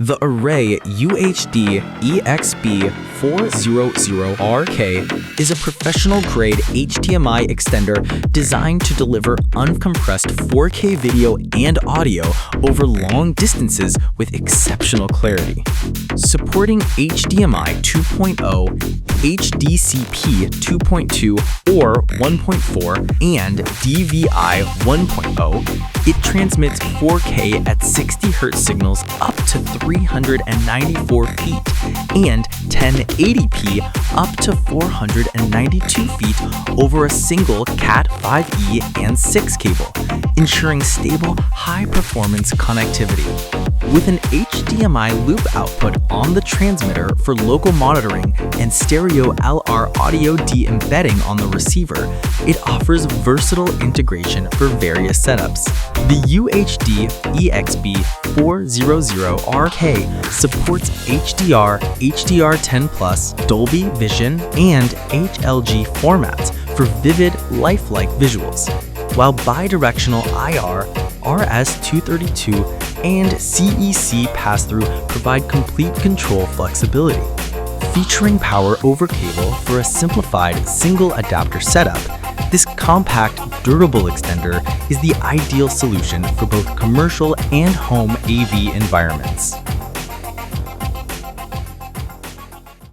The OREI UHD-EXB400R-K is a professional-grade HDMI extender designed to deliver uncompressed 4K video and audio over long distances with exceptional clarity. Supporting HDMI 2.0, HDCP 2.2 or 1.4, and DVI 1.0, it transmits 4K at 60 Hz signals up to 394 feet and 1080p up to 492 feet over a single Cat5e and 6 cable, ensuring stable, high-performance connectivity. With an HDMI loop output on the transmitter for local monitoring and stereo LR audio de-embedding on the receiver, it offers versatile integration for various setups. The UHD-EXB400R-K supports HDR, HDR10+, Dolby Vision, and HLG formats for vivid, lifelike visuals, while bi-directional IR, RS-232, and CEC pass-through provide complete control flexibility. Featuring power over cable for a simplified single adapter setup, this compact, durable extender is the ideal solution for both commercial and home AV environments.